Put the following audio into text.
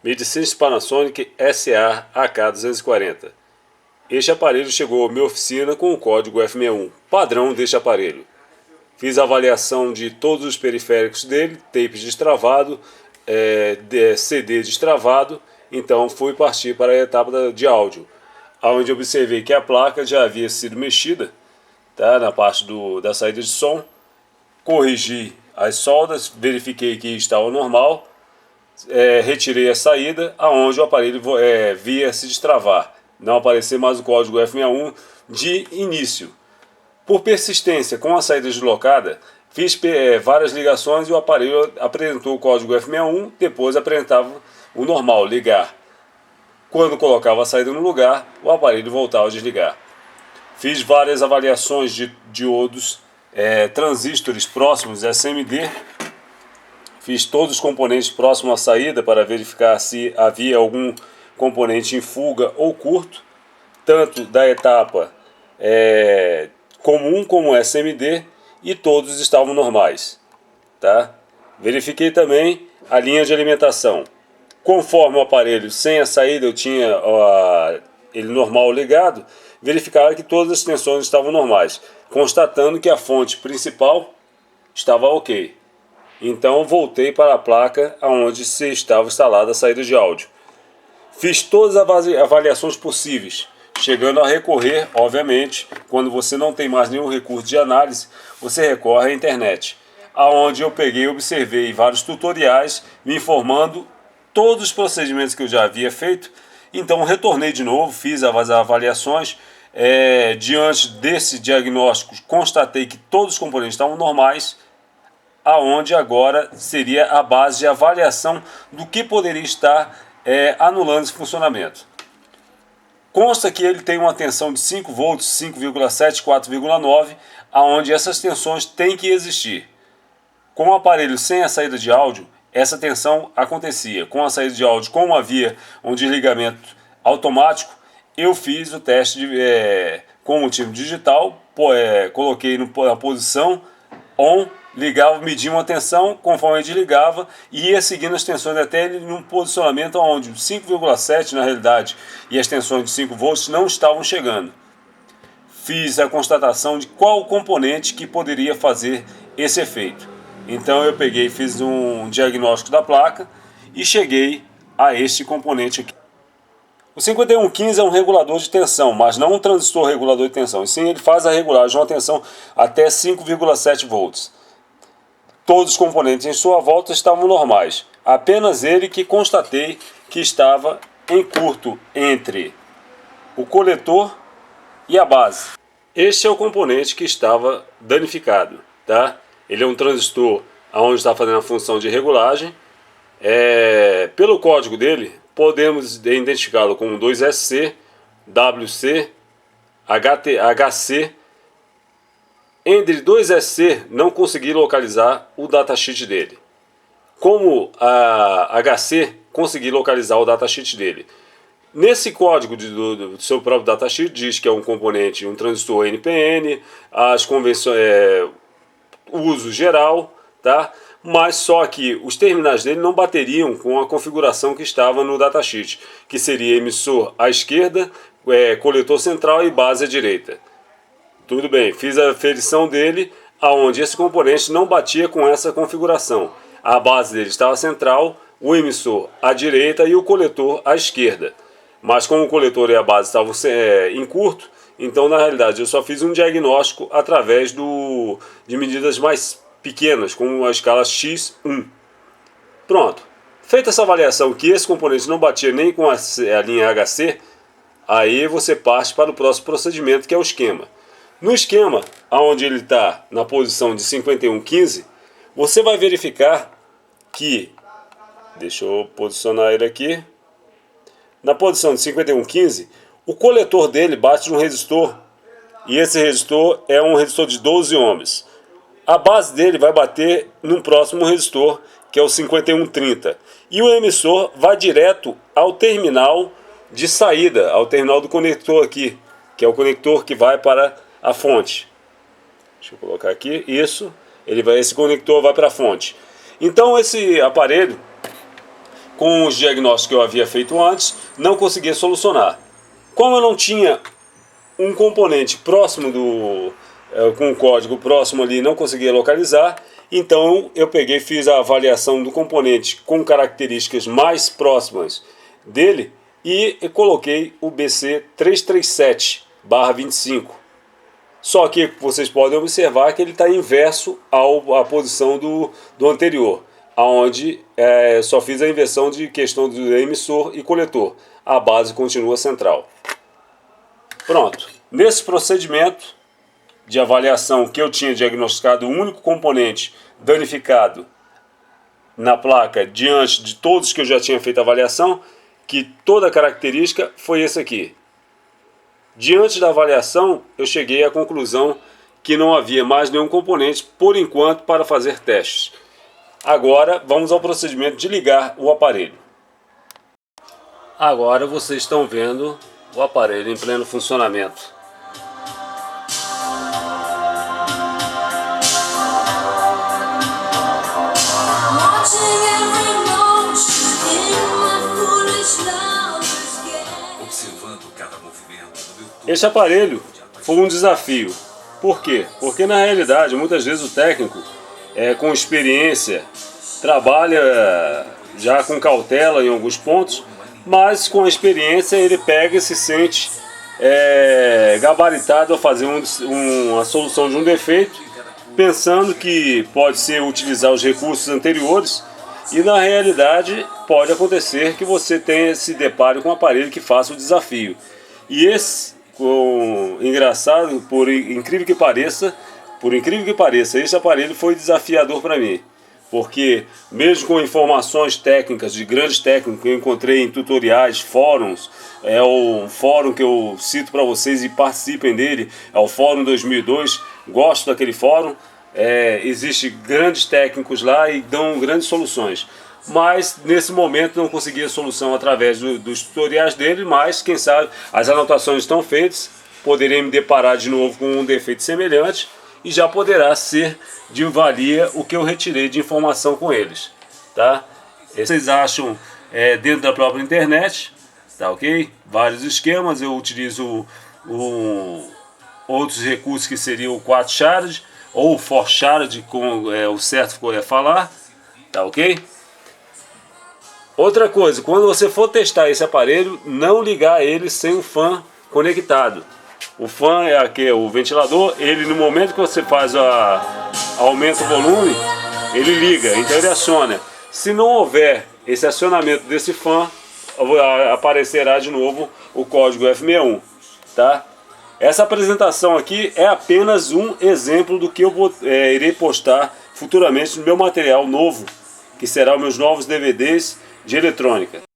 Medicines Panasonic SA-AK240. Este aparelho chegou à minha oficina com o código F61, padrão deste aparelho. Fiz a avaliação de todos os periféricos dele, tape destravado, CD destravado, então fui partir para a etapa de áudio, onde observei que a placa já havia sido mexida, tá, na parte da saída de som. Corrigi as soldas, verifiquei que estava normal, retirei a saída, aonde o aparelho via se destravar, não aparecer mais o código F61 de início. Por persistência com a saída deslocada, fiz várias ligações e o aparelho apresentou o código F61, depois apresentava o normal, ligar. Quando colocava a saída no lugar, o aparelho voltava a desligar. Fiz várias avaliações de diodos, transistores próximos SMD. Fiz todos os componentes próximos à saída para verificar se havia algum componente em fuga ou curto, tanto da etapa comum como SMD, e todos estavam normais. Tá? Verifiquei também a linha de alimentação. Conforme o aparelho sem a saída eu tinha ele normal ligado, verificava que todas as tensões estavam normais, constatando que a fonte principal estava ok. Então voltei para a placa onde estava instalada a saída de áudio. Fiz todas as avaliações possíveis, chegando a recorrer, obviamente, quando você não tem mais nenhum recurso de análise, você recorre à internet, aonde eu peguei e observei vários tutoriais me informando todos os procedimentos que eu já havia feito. Então retornei de novo, fiz as avaliações, diante desse diagnóstico constatei que todos os componentes estavam normais, aonde agora seria a base de avaliação do que poderia estar anulando esse funcionamento. Consta que ele tem uma tensão de 5 volts, 5,7, 4,9, aonde essas tensões têm que existir. Com o aparelho sem a saída de áudio, essa tensão acontecia. Com a saída de áudio, como havia um desligamento automático, eu fiz o teste com o tipo digital, coloquei na posição on, ligava, media uma tensão, conforme ele desligava, e ia seguindo as tensões até ele num posicionamento onde 5,7 na realidade e as tensões de 5 volts não estavam chegando. Fiz a constatação de qual componente que poderia fazer esse efeito. Então eu peguei e fiz um diagnóstico da placa e cheguei a este componente aqui. O 5115 é um regulador de tensão, mas não um transistor regulador de tensão. E sim, ele faz a regulagem de uma tensão até 5,7 volts. Todos os componentes em sua volta estavam normais. Apenas ele que constatei que estava em curto entre o coletor e a base. Este é o componente que estava danificado, tá? Ele é um transistor onde está fazendo a função de regulagem. Pelo código dele, podemos identificá-lo como 2SC, WC, HC. Entre 2SC, não consegui localizar o datasheet dele. Como a HC, consegui localizar o datasheet dele. Nesse código do seu próprio datasheet, diz que é um componente, um transistor NPN, as convenções, uso geral, tá? Mas só que os terminais dele não bateriam com a configuração que estava no datasheet, que seria emissor à esquerda, coletor central e base à direita. Tudo bem, fiz a aferição dele, aonde esse componente não batia com essa configuração. A base dele estava central, o emissor à direita e o coletor à esquerda. Mas como o coletor e a base estavam em curto, então na realidade eu só fiz um diagnóstico através de medidas mais pequenas, como a escala X1. Pronto. Feita essa avaliação que esse componente não batia nem com a linha HC, aí você parte para o próximo procedimento, que é o esquema. No esquema, onde ele está na posição de 5115, você vai verificar que, deixa eu posicionar ele aqui, na posição de 5115, o coletor dele bate num resistor, e esse resistor é um resistor de 12 ohms. A base dele vai bater num próximo resistor, que é o 5130, e o emissor vai direto ao terminal de saída, ao terminal do conector aqui, que é o conector que vai para a fonte. Deixa eu colocar aqui, isso, esse conector vai para a fonte. Então esse aparelho, com os diagnósticos que eu havia feito antes, não conseguia solucionar. Como eu não tinha um componente próximo com o código próximo ali, não conseguia localizar, então eu peguei e fiz a avaliação do componente com características mais próximas dele e coloquei o BC 337/25. Só que vocês podem observar que ele está inverso à posição do anterior, onde só fiz a inversão de questão do emissor e coletor. A base continua central. Pronto. Nesse procedimento de avaliação que eu tinha diagnosticado o único componente danificado na placa diante de todos que eu já tinha feito a avaliação, que toda a característica foi esse aqui. Diante da avaliação, eu cheguei à conclusão que não havia mais nenhum componente, por enquanto, para fazer testes. Agora, vamos ao procedimento de ligar o aparelho. Agora vocês estão vendo o aparelho em pleno funcionamento. Este aparelho foi um desafio. Por quê? Porque na realidade, muitas vezes o técnico, com experiência, trabalha já com cautela em alguns pontos, mas com a experiência ele pega e se sente gabaritado a fazer uma solução de um defeito, pensando que pode ser utilizar os recursos anteriores, e na realidade pode acontecer que você se depare com um aparelho que faça o desafio. E engraçado, por incrível que pareça, esse aparelho foi desafiador para mim. Porque mesmo com informações técnicas de grandes técnicos que eu encontrei em tutoriais, fóruns, o fórum que eu cito para vocês e participem dele, é o Fórum 2002, gosto daquele fórum, existem grandes técnicos lá e dão grandes soluções. Mas nesse momento não consegui a solução através dos tutoriais dele, mas quem sabe as anotações estão feitas, poderei me deparar de novo com um defeito semelhante e já poderá ser de valia o que eu retirei de informação com eles, tá? Vocês acham dentro da própria internet, tá ok? Vários esquemas, eu utilizo outros recursos que seriam o 4-shard ou o 4-shard, como o certo é falar, tá ok? Outra coisa, quando você for testar esse aparelho, não ligar ele sem o fan conectado. O fan é o ventilador, ele no momento que você faz aumenta o volume, ele liga, então ele aciona. Se não houver esse acionamento desse fan, aparecerá de novo o código F61, tá? Essa apresentação aqui é apenas um exemplo do que eu irei postar futuramente no meu material novo, que será os meus novos DVDs de eletrônica.